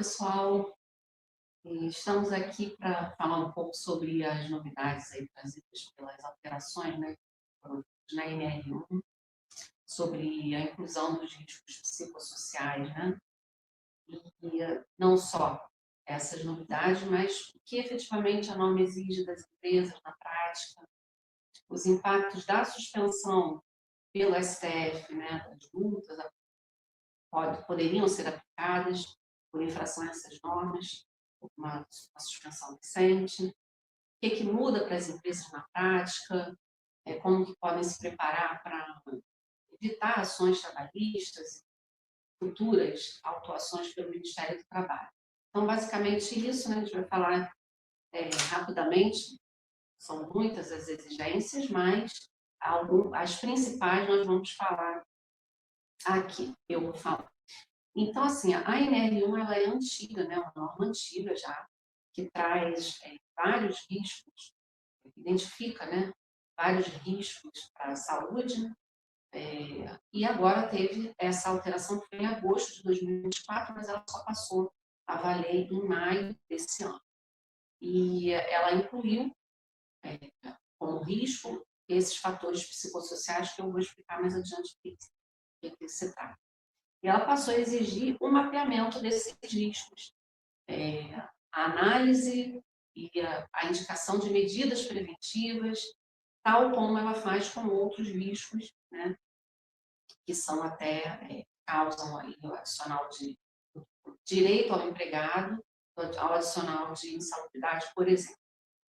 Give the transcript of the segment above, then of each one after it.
pessoal. Estamos aqui para falar um pouco sobre as novidades aí trazidas pelas alterações, né, que foram feitas na NR1, sobre a inclusão dos riscos psicossociais, né? Não só essas novidades, mas o que efetivamente a norma exige das empresas na prática, os impactos da suspensão pelo STF, né, das multas poderiam ser aplicadas por infração a essas normas, uma suspensão recente, o que muda para as empresas na prática, como que podem se preparar para evitar ações trabalhistas, futuras autuações pelo Ministério do Trabalho. Então, basicamente isso, né, a gente vai falar rapidamente, são muitas as exigências, mas as principais nós vamos falar aqui, eu vou falar. Então, assim, a ANR1 ela é antiga, né, uma norma antiga já, que traz vários riscos, identifica, né, vários riscos para a saúde, e agora teve essa alteração que foi em agosto de 2024, mas ela só passou a valer em maio desse ano. E ela incluiu como risco esses fatores psicossociais que eu vou explicar mais adiante do que se trata. E ela passou a exigir um mapeamento desses riscos, a análise e a indicação de medidas preventivas, tal como ela faz com outros riscos, né, que são até, causam aí o adicional de direito ao empregado, ao adicional de insalubridade, por exemplo.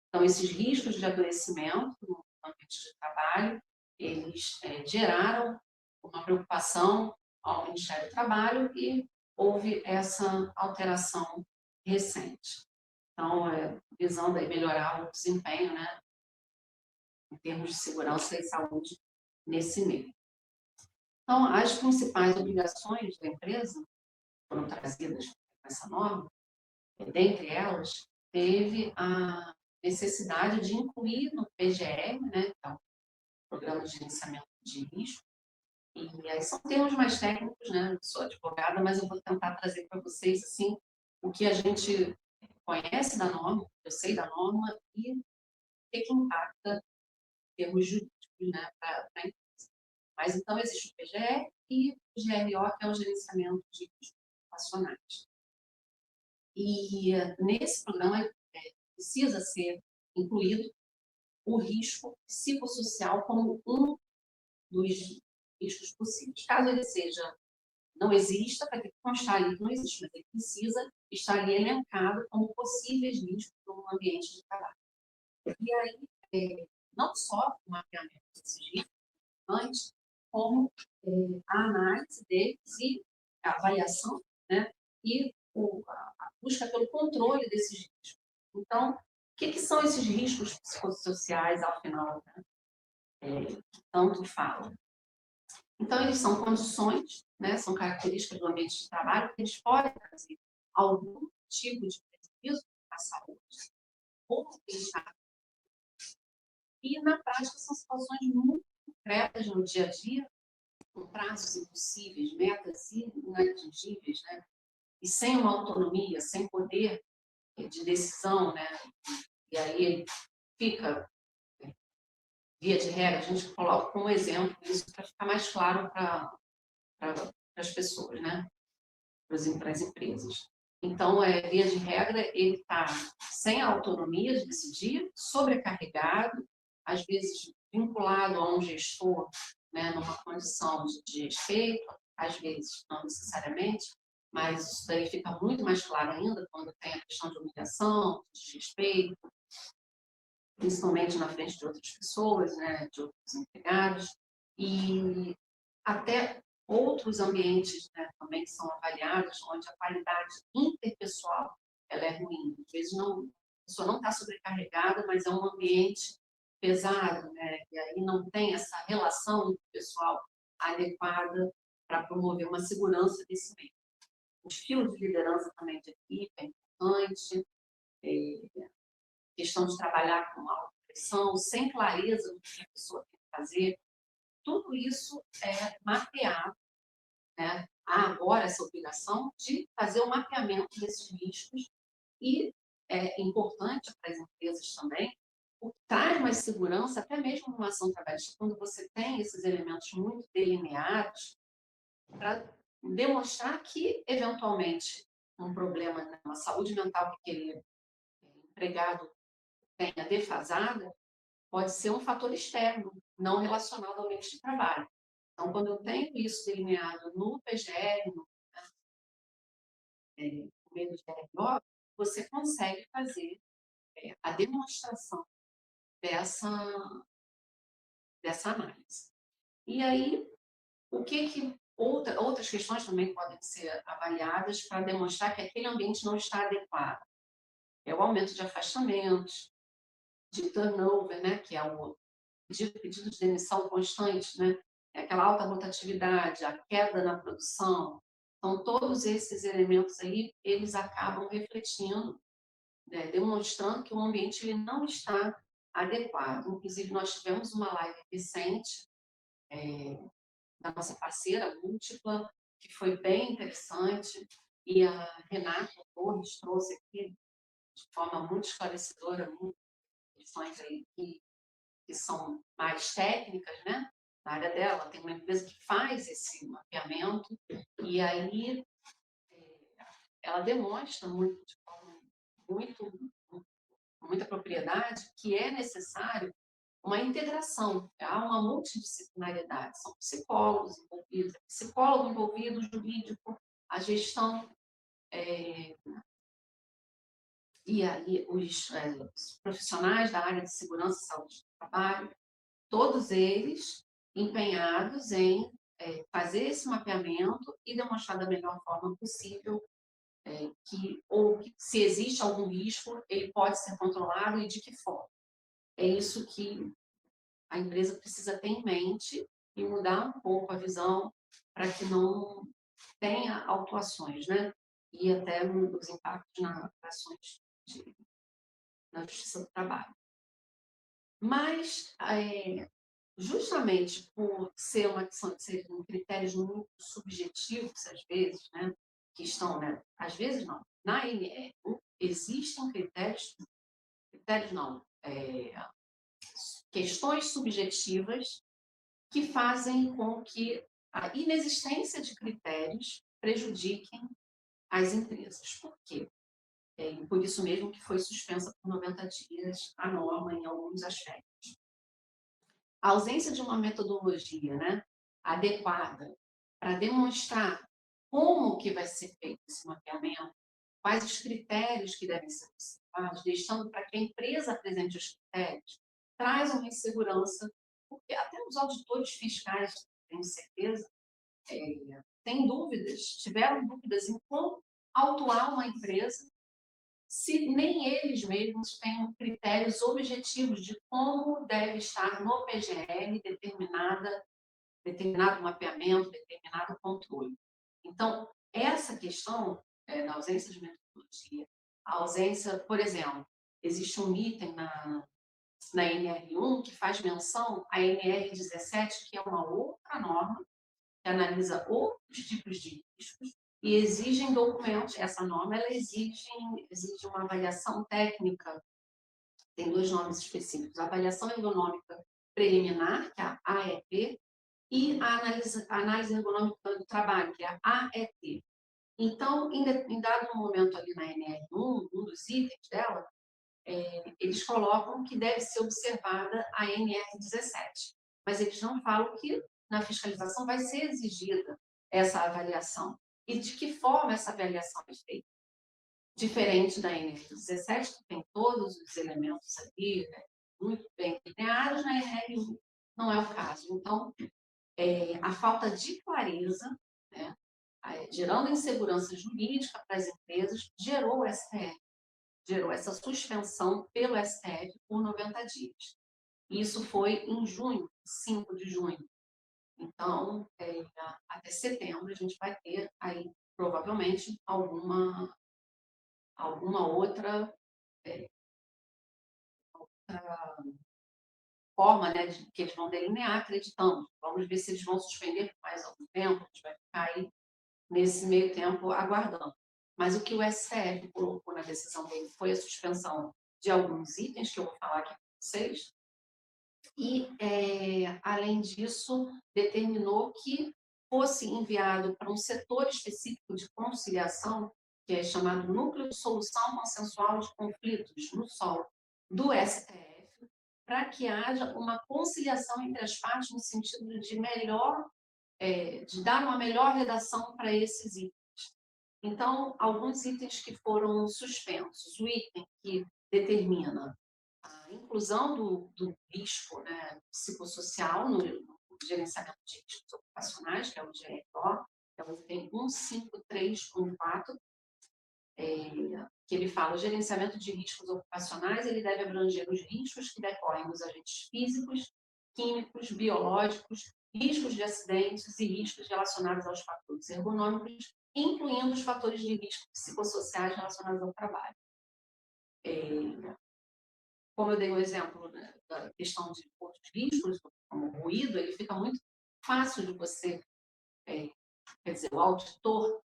Então, esses riscos de adoecimento no ambiente de trabalho, eles geraram uma preocupação ao Ministério do Trabalho e houve essa alteração recente. Então, visando aí melhorar o desempenho, né, em termos de segurança e saúde nesse meio. Então, as principais obrigações da empresa foram trazidas com essa norma, dentre elas, teve a necessidade de incluir no PGR, né, então, Programa de Gerenciamento de Risco, e aí são termos mais técnicos, né, eu sou advogada, mas eu vou tentar trazer para vocês, assim, o que a gente conhece da norma, eu sei da norma, e o que impacta em termos jurídicos, né, para a empresa. Mas, então, existe o PGR e o GRO, que é o Gerenciamento de Riscos Ocupacionais. E nesse programa precisa ser incluído o risco psicossocial como um dos riscos possíveis. Caso ele não exista, vai ter que constar ali que não existe, mas ele precisa estar ali elencado como possíveis riscos no ambiente de trabalho. E aí, não só o mapeamento desses riscos, antes, como a análise deles e a avaliação, né, e a busca pelo controle desses riscos. Então, o que são esses riscos psicossociais, ao final, né, que tanto falam? Então, eles são condições, né, são características do ambiente de trabalho que eles podem trazer algum tipo de prejuízo à saúde ou bem-estar. E, na prática, são situações muito concretas no dia a dia, com prazos impossíveis, metas inatingíveis, né, e sem uma autonomia, sem poder de decisão, né, e aí fica, via de regra, a gente coloca como exemplo isso para ficar mais claro para as pessoas, né, para as empresas. Então, via de regra, ele está sem a autonomia de decidir, sobrecarregado, às vezes vinculado a um gestor, né, numa condição de respeito, às vezes não necessariamente, mas isso daí fica muito mais claro ainda quando tem a questão de humilhação, de desrespeito, principalmente na frente de outras pessoas, né, de outros empregados, e até outros ambientes, né, também que são avaliados, onde a qualidade interpessoal ela é ruim. Às vezes a pessoa não está sobrecarregada, mas é um ambiente pesado, né, e aí não tem essa relação interpessoal adequada para promover uma segurança desse meio. O estilo de liderança também de equipe é importante, questão de trabalhar com alta pressão, sem clareza do que a pessoa tem que fazer. Tudo isso é mapeado, né? agora essa obrigação de fazer o mapeamento desses riscos e é importante para as empresas também, porque traz mais segurança, até mesmo numa ação trabalhista, quando você tem esses elementos muito delineados, para demonstrar que, eventualmente, um problema na saúde mental que aquele empregado tenha defasada pode ser um fator externo, não relacionado ao ambiente de trabalho. Então, quando eu tenho isso delineado no PGR, no meio de RO, você consegue fazer a demonstração dessa análise. E aí, outras questões também podem ser avaliadas para demonstrar que aquele ambiente não está adequado. É o aumento de afastamentos, de turnover, né, que é o pedido de demissão constante, né, é aquela alta rotatividade, a queda na produção. Então, todos esses elementos aí, eles acabam refletindo, né, demonstrando que o ambiente ele não está adequado. Inclusive, nós tivemos uma live recente da nossa parceira Múltipla, que foi bem interessante, e a Renata Torres trouxe aqui de forma muito esclarecedora muitas questões aí que são mais técnicas, né? Na área dela, tem uma empresa que faz esse mapeamento, e aí ela demonstra muito, de forma muito, muita propriedade, que é necessário uma integração, há uma multidisciplinariedade, são psicólogos envolvidos, psicólogo envolvido, jurídico, a gestão, e aí os profissionais da área de segurança e saúde do trabalho, todos eles empenhados em fazer esse mapeamento e demonstrar da melhor forma possível que se existe algum risco, ele pode ser controlado e de que forma. É isso que a empresa precisa ter em mente e mudar um pouco a visão para que não tenha autuações, né? E até os impactos nas ações na justiça do trabalho. Mas, justamente por ser uma questão de serem critérios muito subjetivos, às vezes, né? Que estão, né? Às vezes não. Na NR existem critérios não, questões subjetivas que fazem com que a inexistência de critérios prejudiquem as empresas. Por quê? Por isso mesmo que foi suspensa por 90 dias a norma em alguns aspectos. A ausência de uma metodologia, né, adequada para demonstrar como que vai ser feito esse mapeamento, quais os critérios que devem ser observados, deixando para que a empresa apresente os critérios, traz uma insegurança, porque até os auditores fiscais, tenho certeza, têm dúvidas, tiveram dúvidas em como autuar uma empresa se nem eles mesmos têm critérios objetivos de como deve estar no PGR determinado mapeamento, determinado controle. Então, essa questão da ausência de metodologia, a ausência, por exemplo, existe um item na NR1 que faz menção à NR17, que é uma outra norma que analisa outros tipos de riscos e exigem documentos. Essa norma ela exige uma avaliação técnica, tem dois nomes específicos: a avaliação ergonômica preliminar, que é a AEP, e a análise ergonômica do trabalho, que é a AET. Então, em dado momento ali na NR1, um dos itens dela, eles colocam que deve ser observada a NR17, mas eles não falam que na fiscalização vai ser exigida essa avaliação. E de que forma essa avaliação é feita? Diferente da NR17, que tem todos os elementos ali, né, muito bem delineados, na NR1 não é o caso. Então, a falta de clareza, né, gerando insegurança jurídica para as empresas, gerou o STF, gerou essa suspensão pelo STF por 90 dias. Isso foi em junho, 5 de junho. Então, até setembro, a gente vai ter aí, provavelmente, alguma outra forma, né, que eles vão delinear, acreditamos. Vamos ver se eles vão suspender por mais algum tempo, a gente vai ficar aí nesse meio tempo aguardando. Mas o que o STF colocou na decisão dele foi a suspensão de alguns itens que eu vou falar aqui com vocês, e, além disso, determinou que fosse enviado para um setor específico de conciliação, que é chamado Núcleo de Solução Consensual de Conflitos, no SOL, do STF, para que haja uma conciliação entre as partes no sentido de melhor, de dar uma melhor redação para esses itens. Então, alguns itens que foram suspensos. O item que determina a inclusão do risco, né, psicossocial no gerenciamento de riscos ocupacionais, que é o GRO, que é o item 15314, que ele fala: o gerenciamento de riscos ocupacionais ele deve abranger os riscos que decorrem dos agentes físicos, químicos, biológicos, riscos de acidentes e riscos relacionados aos fatores ergonômicos, incluindo os fatores de risco psicossociais relacionados ao trabalho. Como eu dei o exemplo, né, da questão de outros riscos, como o ruído, ele fica muito fácil de você, quer dizer, o auditor,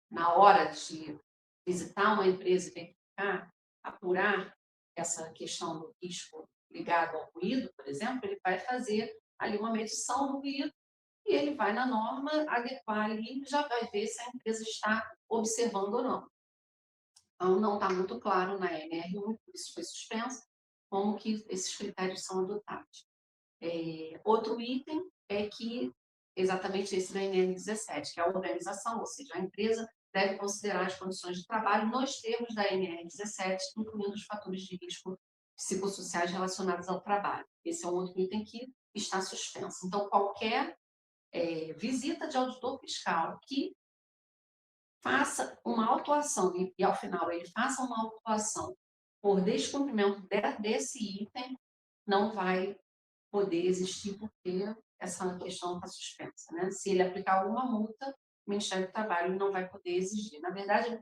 na hora de visitar uma empresa e verificar, apurar essa questão do risco ligado ao ruído, por exemplo, ele vai fazer ali uma medição do ruído e ele vai na norma adequar ali e já vai ver se a empresa está observando ou não. Então, não está muito claro na NR1, por isso foi suspenso, como que esses critérios são adotados. Outro item é que, exatamente esse da NR17, que é a organização, ou seja, a empresa deve considerar as condições de trabalho nos termos da NR17, incluindo os fatores de risco psicossociais relacionados ao trabalho. Esse é um outro item que está suspenso. Então, qualquer visita de auditor fiscal que faça uma autuação e ao final ele faça uma autuação por descumprimento desse item, não vai poder existir porque essa questão está suspensa, né? Se ele aplicar alguma multa, o Ministério do Trabalho não vai poder exigir. Na verdade,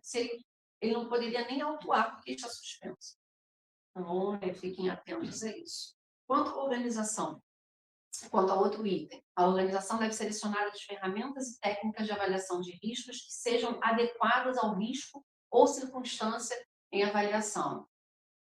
ele não poderia nem autuar porque está suspenso. Então, fiquem atentos a isso. Quanto à organização, quanto a outro item, a organização deve selecionar as ferramentas e técnicas de avaliação de riscos que sejam adequadas ao risco ou circunstância em avaliação.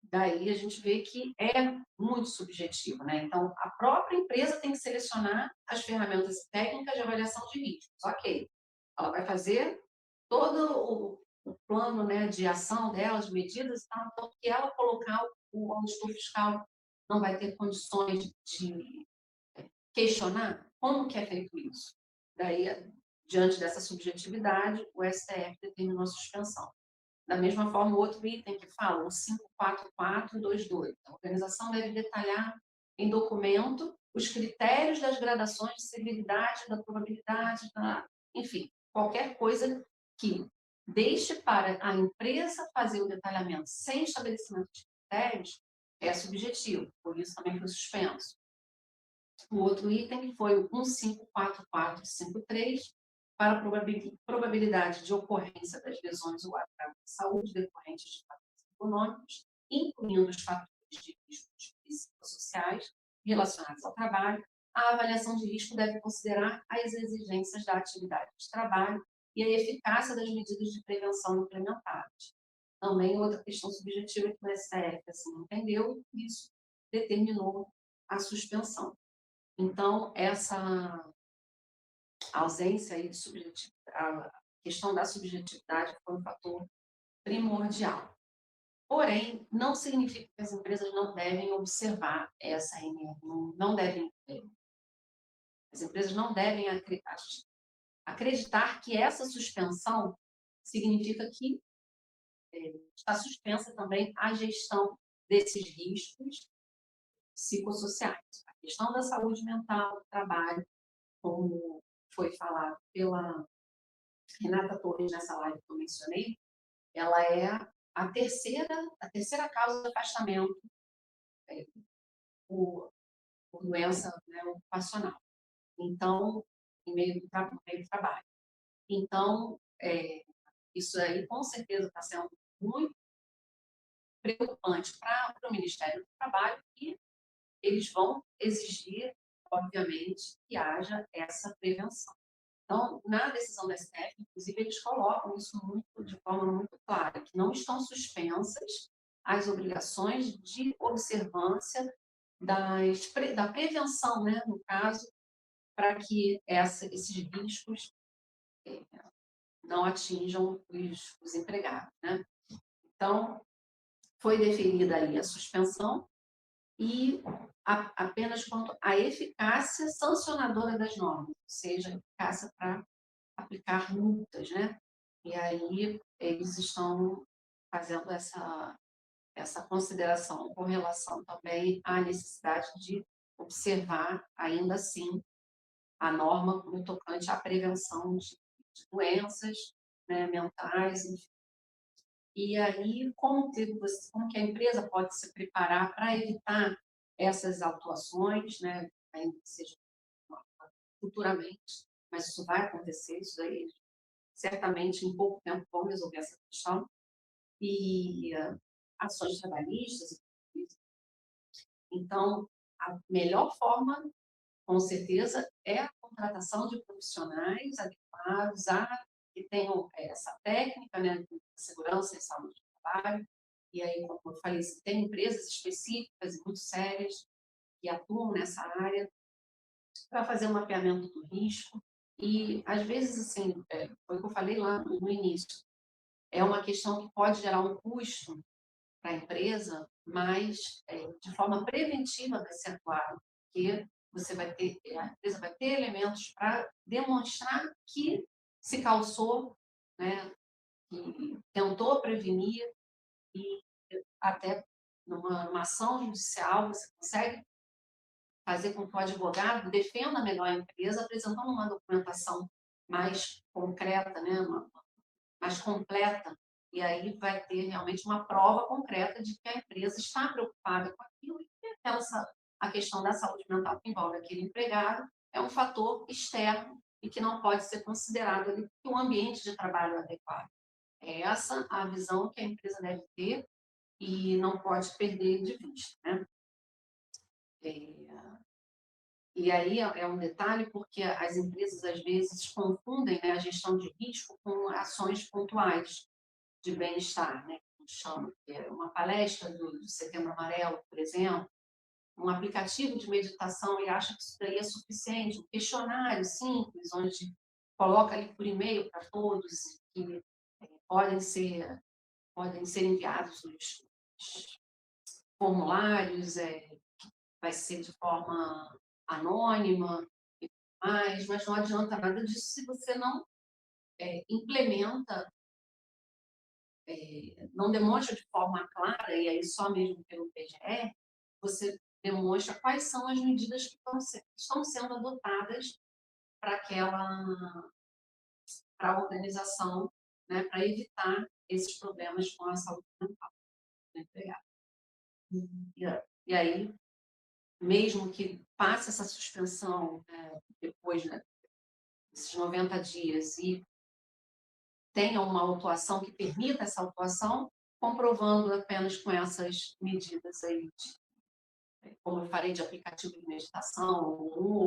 Daí a gente vê que é muito subjetivo, né? Então, a própria empresa tem que selecionar as ferramentas e técnicas de avaliação de riscos. Ok, ela vai fazer todo o plano, né, de ação dela, de medidas e tal, então, que ela colocar o auditor fiscal não vai ter condições de questionar como que é feito isso. Daí, diante dessa subjetividade, o STF determinou a suspensão. Da mesma forma, o outro item que fala, o 54422, a organização deve detalhar em documento os critérios das gradações de severidade, da probabilidade, enfim, qualquer coisa que deixe para a empresa fazer o detalhamento sem estabelecimento de critérios é subjetivo, por isso também foi suspenso. O outro item foi o 154453, para a probabilidade de ocorrência das lesões ou atrasos de saúde decorrentes de fatores econômicos, incluindo os fatores de riscos psicossociais relacionados ao trabalho. A avaliação de risco deve considerar as exigências da atividade de trabalho e a eficácia das medidas de prevenção implementadas. Também outra questão subjetiva que o STF assim entendeu e por isso determinou a suspensão. Então, essa ausência aí de subjetividade, a questão da subjetividade foi um fator primordial. Porém, não significa que as empresas não devem observar essa NR, não devem, as empresas não devem acreditar que essa suspensão significa que está suspensa também a gestão desses riscos psicossociais. A questão da saúde mental do trabalho, como foi falado pela Renata Torres nessa live que eu mencionei, ela é a terceira causa de afastamento por doença, né, ocupacional. Então, no meio do trabalho. Então, isso aí com certeza está sendo muito preocupante para o Ministério do Trabalho e eles vão exigir, obviamente, que haja essa prevenção. Então, na decisão da STF, inclusive, eles colocam isso de forma muito clara, que não estão suspensas as obrigações de observância da prevenção, né, no caso, para que esses riscos não atinjam os empregados, né? Então, foi deferida aí a suspensão e apenas quanto à eficácia sancionadora das normas, ou seja, eficácia para aplicar multas, né? E aí eles estão fazendo essa consideração com relação também à necessidade de observar, ainda assim, a norma no tocante à prevenção de doenças, né, mentais, enfim. E aí, como que a empresa pode se preparar para evitar essas autuações, né, ainda que seja futuramente, mas isso vai acontecer, isso daí certamente em pouco tempo vão resolver essa questão, e ações trabalhistas. Então, a melhor forma, com certeza, é a contratação de profissionais adequados, que tenham essa técnica, né, de segurança e saúde do trabalho. E aí, como eu falei, tem empresas específicas e muito sérias que atuam nessa área para fazer um mapeamento do risco. E, às vezes, assim, foi o que eu falei lá no início, é uma questão que pode gerar um custo para a empresa, mas de forma preventiva vai ser atuado, porque a empresa vai ter elementos para demonstrar que se calçou, né, que tentou prevenir, e até numa ação judicial você consegue fazer com que o advogado defenda melhor a empresa, apresentando uma documentação mais concreta, né, mais completa, e aí vai ter realmente uma prova concreta de que a empresa está preocupada com aquilo e que a questão da saúde mental que envolve aquele empregado é um fator externo e que não pode ser considerado ali que o ambiente de trabalho é adequado. É essa a visão que a empresa deve ter e não pode perder de vista, né? É, e aí é um detalhe porque as empresas às vezes confundem, né, a gestão de risco com ações pontuais de bem-estar, né, que chama, que é uma palestra do Setembro Amarelo, por exemplo, um aplicativo de meditação e acha que isso daí é suficiente, um questionário simples, onde coloca ali por e-mail para todos, que podem ser enviados os formulários, vai ser de forma anônima, mas não adianta nada disso se você não implementa, não demonstra de forma clara, e aí só mesmo pelo PGR, você demonstra quais são as medidas que estão sendo adotadas para para a organização, né, para evitar esses problemas com a saúde mental do empregado. E aí, mesmo que passe essa suspensão, depois, né, desses 90 dias e tenha uma autuação que permita essa autuação, comprovando apenas com essas medidas aí, como eu falei, de aplicativo de meditação, ou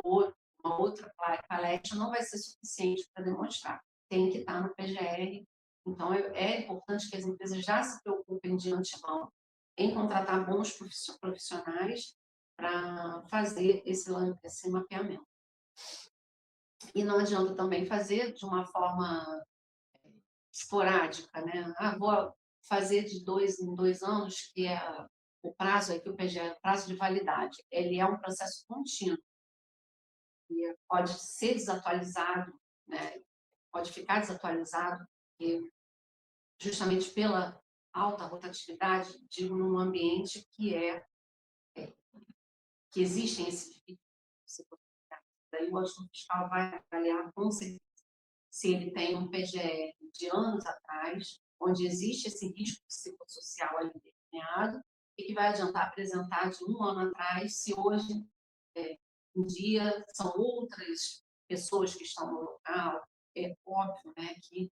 uma outra palestra, não vai ser suficiente para demonstrar. Tem que estar no PGR. Então, é importante que as empresas já se preocupem de antemão em contratar bons profissionais para fazer esse mapeamento. E não adianta também fazer de uma forma esporádica, né? Vou fazer de 2 em 2 anos, que é o prazo aqui, o PGE, o prazo de validade. Ele é um processo contínuo e pode ser desatualizado, né? Pode ficar desatualizado, e justamente pela alta rotatividade, digo, num ambiente que existem esses riscos. Daí o auditor fiscal vai avaliar com certeza se ele tem um PGR de anos atrás, onde existe esse risco psicossocial ali delineado, e que vai adiantar apresentar de um ano atrás, se hoje, em dia, são outras pessoas que estão no local. É óbvio, né, que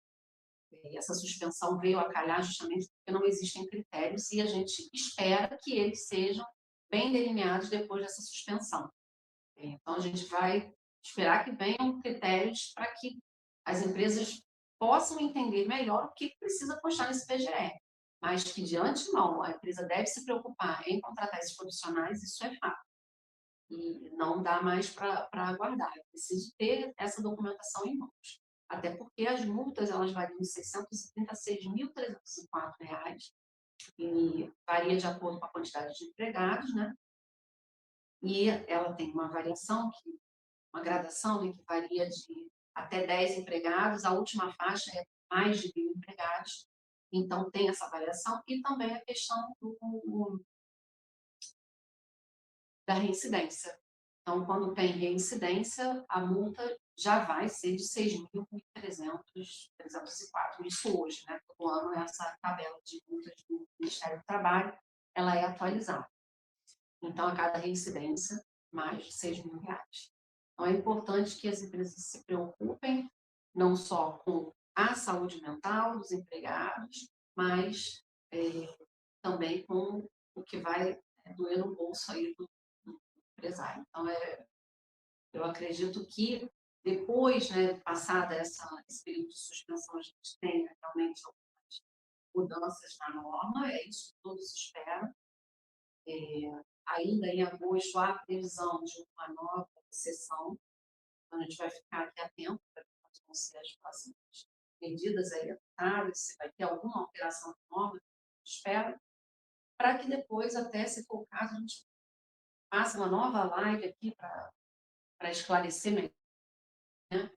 essa suspensão veio a calhar justamente porque não existem critérios e a gente espera que eles sejam bem delineados depois dessa suspensão. Então, a gente vai esperar que venham critérios para que as empresas possam entender melhor o que precisa constar nesse PGR. Mas que, de antemão, a empresa deve se preocupar em contratar esses profissionais, isso é fato. E não dá mais para aguardar. É preciso ter essa documentação em mãos. Até porque as multas elas variam de R$ 636.304, e varia de acordo com a quantidade de empregados, né? E ela tem uma variação, uma gradação, né, que varia de até 10 empregados, a última faixa é mais de 1.000 empregados, então tem essa variação, e também a questão da reincidência. Então, quando tem reincidência, a multa já vai ser de 6.304. Isso hoje, né? Todo ano essa tabela de multas do Ministério do Trabalho, ela é atualizada. Então, a cada reincidência, mais de R$ 6.000. Então, é importante que as empresas se preocupem não só com a saúde mental dos empregados, mas também com o que vai doer no bolso aí do empresário. Então, eu acredito que depois, né, passada esse período de suspensão, a gente tem realmente algumas mudanças na norma, é isso que todos esperam. Ainda em agosto há a previsão de uma nova sessão, então a gente vai ficar aqui atento para quais vão ser as próximas medidas aí adotadas, se vai ter alguma alteração de norma, espero, para que depois, até se for o caso, a gente faça uma nova live aqui para esclarecer melhor, né?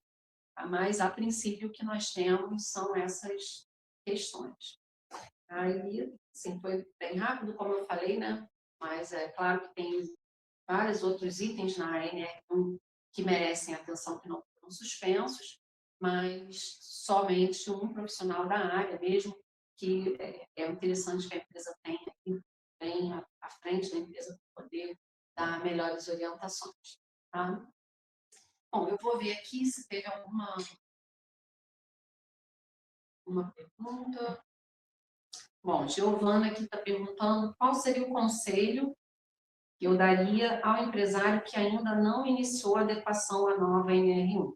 Mas, a princípio, o que nós temos são essas questões. Aí, assim, foi bem rápido, como eu falei, né? Mas é claro que tem vários outros itens na ANR1 que merecem atenção, que não foram suspensos, mas somente um profissional da área mesmo, que é interessante que a empresa tenha aqui, bem à frente da empresa, para poder dar melhores orientações. Tá? Bom, eu vou ver aqui se teve alguma pergunta. Bom, Giovana aqui está perguntando qual seria o conselho que eu daria ao empresário que ainda não iniciou a adequação à nova NR1.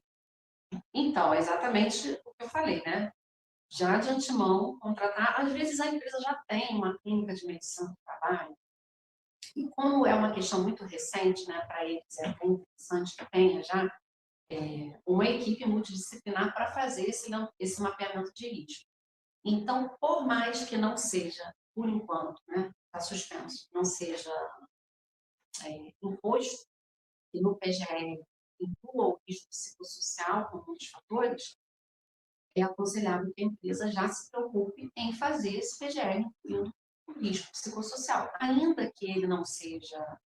Então, é exatamente o que eu falei, né? Já de antemão, contratar, às vezes a empresa já tem uma clínica de medicina do trabalho, e como é uma questão muito recente, né, para eles, é bem interessante que tenha já uma equipe multidisciplinar para fazer esse mapeamento de risco. Então, por mais que não seja, por enquanto, né, está suspenso, não seja imposto, e no PGR inclua o risco psicossocial como um dos fatores, é aconselhável que a empresa já se preocupe em fazer esse PGR incluindo o risco psicossocial, ainda que ele não seja,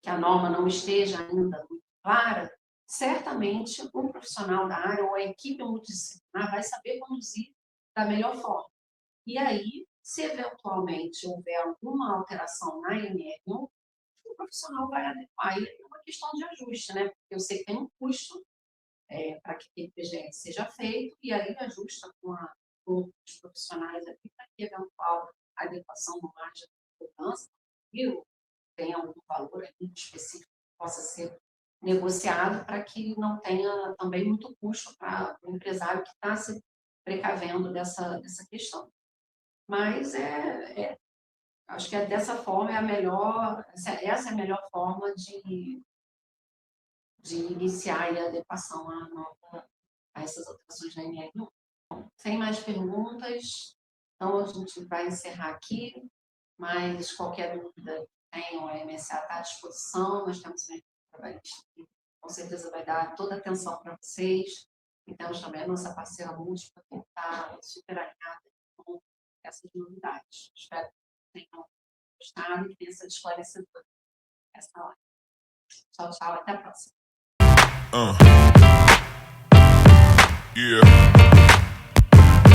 que a norma não esteja ainda muito clara, certamente um profissional da área ou a equipe multidisciplinar vai saber conduzir da melhor forma. E aí, se eventualmente houver alguma alteração na NR1, o profissional vai adequar. E é uma questão de ajuste, né? Porque eu sei que tem um custo para que aquele PGR seja feito, e aí ajusta com os profissionais aqui para que eventual adequação no margem de mudança, e tem algum valor ali específico que possa ser negociado para que não tenha também muito custo para o empresário que está se precavendo dessa questão. Mas acho que dessa forma essa é a melhor forma de iniciar a adequação a essas alterações da NR1. Sem mais perguntas, então a gente vai encerrar aqui, mas qualquer dúvida que tenham, a MSA está à disposição, nós temos uma equipe trabalhista que com certeza vai dar toda a atenção para vocês, e temos também a nossa parceira múltipla que está super alinhada com essas novidades. Espero que tenham gostado e que tenha sido esclarecedora essa live. Tchau, tchau, até a próxima. Yeah.